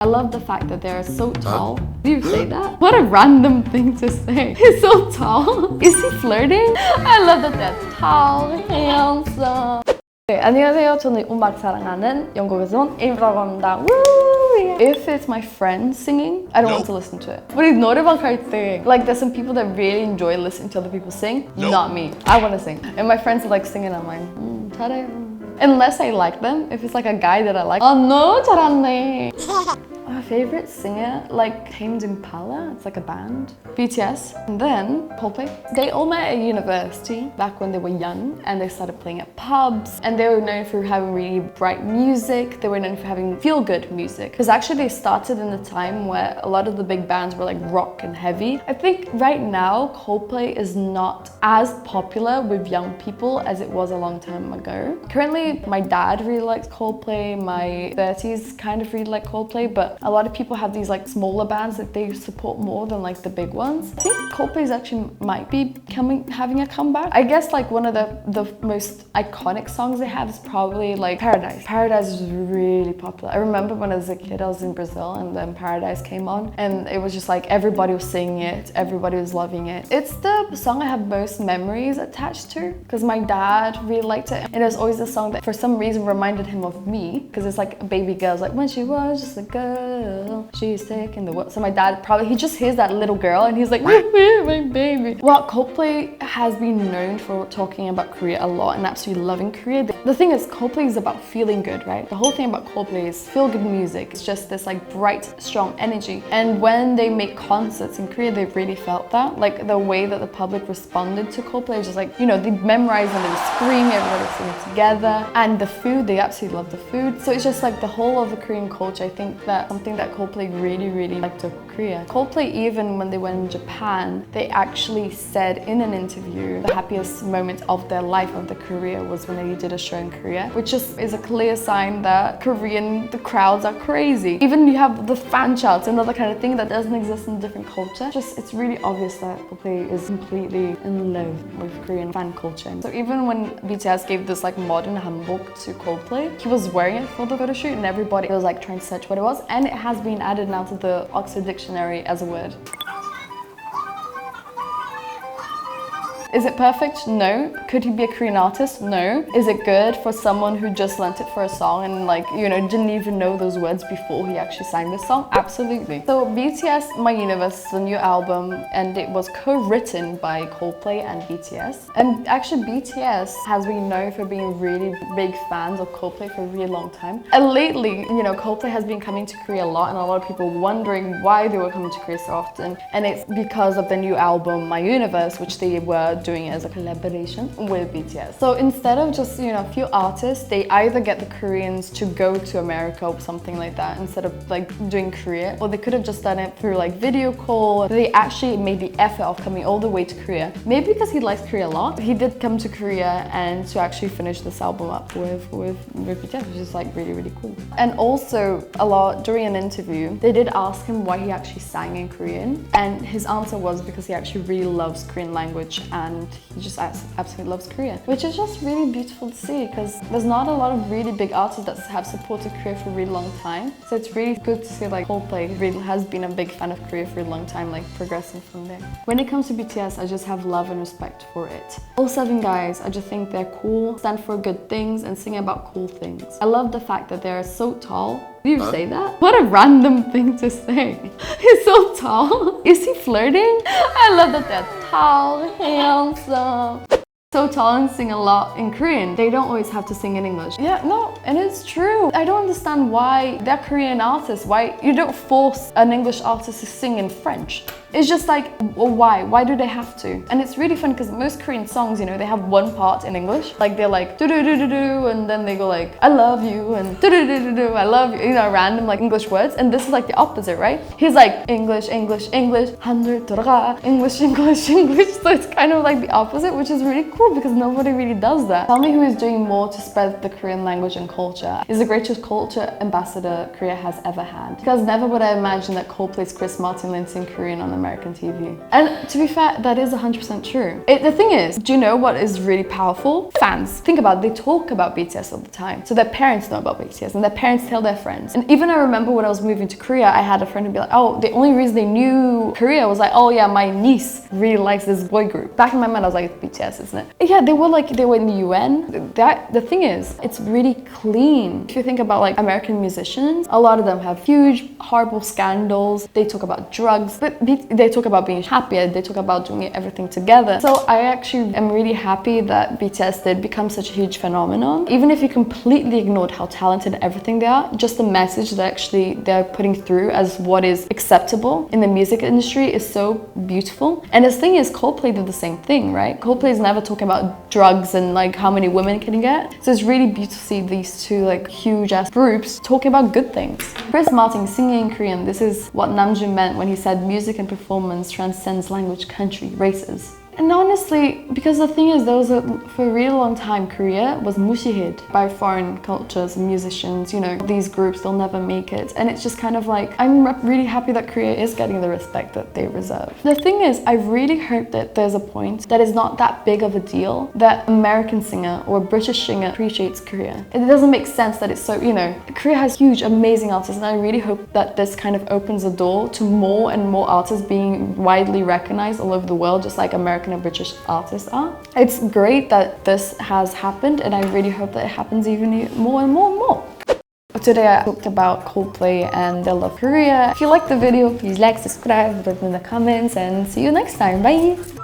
I love the fact that they're so tall. Do you say that? What a random thing to say. He's so tall. Is he flirting? I love that they're tall, handsome. 네, 안녕하세요. 저는 음악 사랑하는 영국에서 온 에이브라고 합니다. Woo! If it's my friend singing, I don't want to listen to it. 우리 노래방 갈 때, like there's some people that really enjoy listening to other people sing. Not me. I want to sing. And my friends are like singing, I'm like, 잘해요. Unless I like them, if it's like a guy that I like, oh no, 잘하네. My favorite singer, like Tame Impala, it's like a band. BTS, and then Coldplay. They all met at university back when they were young, and they started playing at pubs, and they were known for having really bright music. They were known for having feel-good music. Because actually they started in a time where a lot of the big bands were like rock and heavy. I think right now Coldplay is not as popular with young people as it was a long time ago. Currently, my dad really likes Coldplay, my 30s kind of really like Coldplay, but a lot of people have these like smaller bands that they support more than like the big ones. I think Coldplay is actually might be having a comeback. I guess like one of the most iconic songs they have is probably like Paradise. Paradise is really popular. I remember when I was a kid, I was in Brazil and then Paradise came on and it was just like everybody was singing it, everybody was loving it. It's the song I have most memories attached to because my dad really liked it. And it was always a song that for some reason reminded him of me because it's like a baby girl's like when she was just a girl. She's taking the world. So my dad probably, he just hears that little girl and he's like, my baby. Well, Coldplay has been known for talking about Korea a lot and absolutely loving Korea. The thing is, Coldplay is about feeling good, right? The whole thing about Coldplay is feel good music. It's just this like bright, strong energy. And when they make concerts in Korea, they really felt that. Like the way that the public responded to Coldplay is just like, you know, they memorized and they would scream, everybody singing together. And the food, they absolutely love the food. So it's just like the whole of the Korean culture. I think that something that Coldplay really liked of Korea. Coldplay, even when they went in Japan, they actually said in an interview the happiest moment of their life of the Korea was when they did a show in Korea, which just is a clear sign that the crowds are crazy. Even you have the fan charts, another kind of thing that doesn't exist in a different culture. Just it's really obvious that Coldplay is completely in love with Korean fan culture. So even when BTS gave this like modern hanbok to Coldplay, he was wearing it for the photo shoot and everybody was like trying to search what it was, and it has been added now to the Oxford Dictionary as a word. Is it perfect? No. Could he be a Korean artist? No. Is it good for someone who just learnt it for a song and like, you know, didn't even know those words before he actually sang this song? Absolutely. So BTS My Universe is a new album and it was co-written by Coldplay and BTS. And actually BTS has been known for being really big fans of Coldplay for a really long time. And lately, you know, Coldplay has been coming to Korea a lot and a lot of people wondering why they were coming to Korea so often. And it's because of the new album My Universe, which they were doing it as a collaboration with BTS. So instead of just, you know, a few artists, they either get the Koreans to go to America or something like that instead of like doing Korea, or they could have just done it through like video call. They actually made the effort of coming all the way to Korea. Maybe because he likes Korea a lot. He did come to Korea and to actually finish this album up with BTS, which is like really cool. And also a lot during an interview, they did ask him why he actually sang in Korean, and his answer was because he actually really loves Korean language and he just absolutely loves Korea, which is just really beautiful to see because there's not a lot of really big artists that have supported Korea for a really long time. So it's really good to see like Coldplay really has been a big fan of Korea for a long time, like progressing from there. When it comes to BTS, I just have love and respect for it. All 7 guys, I just think they're cool, stand for good things and sing about cool things. I love the fact that they're so tall. Do you say that? What a random thing to say. He's so tall. Is he flirting? I love that they're tall, handsome. So tall and sing a lot in Korean. They don't always have to sing in English. Yeah, no, and it's true. I don't understand why they're Korean artists. Why you don't force an English artist to sing in French. It's just like, well, why? Why do they have to? And it's really fun because most Korean songs, you know, they have one part in English. Like they're like do do do do do, and then they go like I love you and do do do do do I love you. You know, random like English words. And this is like the opposite, right? He's like English, English, English, 하늘 돌아가, English, English, English. So it's kind of like the opposite, which is really cool because nobody really does that. Tell me who is doing more to spread the Korean language and culture. Is the greatest culture ambassador Korea has ever had. Because never would I imagine that Coldplay's Chris Martin learns in Korean on a American TV. And to be fair, that is 100% true. The thing is, do you know what is really powerful? Fans. Think about it, they talk about BTS all the time. So their parents know about BTS and their parents tell their friends. And even I remember when I was moving to Korea, I had a friend who'd be like, oh, the only reason they knew Korea was like, oh yeah, my niece really likes this boy group. Back in my mind, I was like, it's BTS, isn't it? Yeah, they were in the UN. The thing is, it's really clean. If you think about like American musicians, a lot of them have huge, horrible scandals. They talk about drugs, but they talk about being happy. They talk about doing everything together. So I actually am really happy that BTS did become such a huge phenomenon. Even if you completely ignored how talented everything they are, just the message that actually they're putting through as what is acceptable in the music industry is so beautiful. And the thing is, Coldplay did the same thing, right? Coldplay is never talking about drugs and like how many women can you get. So it's really beautiful to see these two like huge ass groups talking about good things. Chris Martin singing in Korean, this is what Namjoon meant when he said music and performance transcends language, country, races. And honestly, because the thing is, for a really long time, Korea was mushihid by foreign cultures and musicians. You know, these groups, they'll never make it. And it's just kind of like, I'm really happy that Korea is getting the respect that they deserve. The thing is, I really hope that there's a point that is not that big of a deal that American singer or British singer appreciates Korea. It doesn't make sense that it's so, you know, Korea has huge, amazing artists, and I really hope that this kind of opens the door to more and more artists being widely recognized all over the world, just like American and British artists are. It's great that this has happened, and I really hope that it happens even more and more and more. Today I talked about Coldplay and their love Korea. If you liked the video, please like, subscribe, put it in the comments, and see you next time. Bye!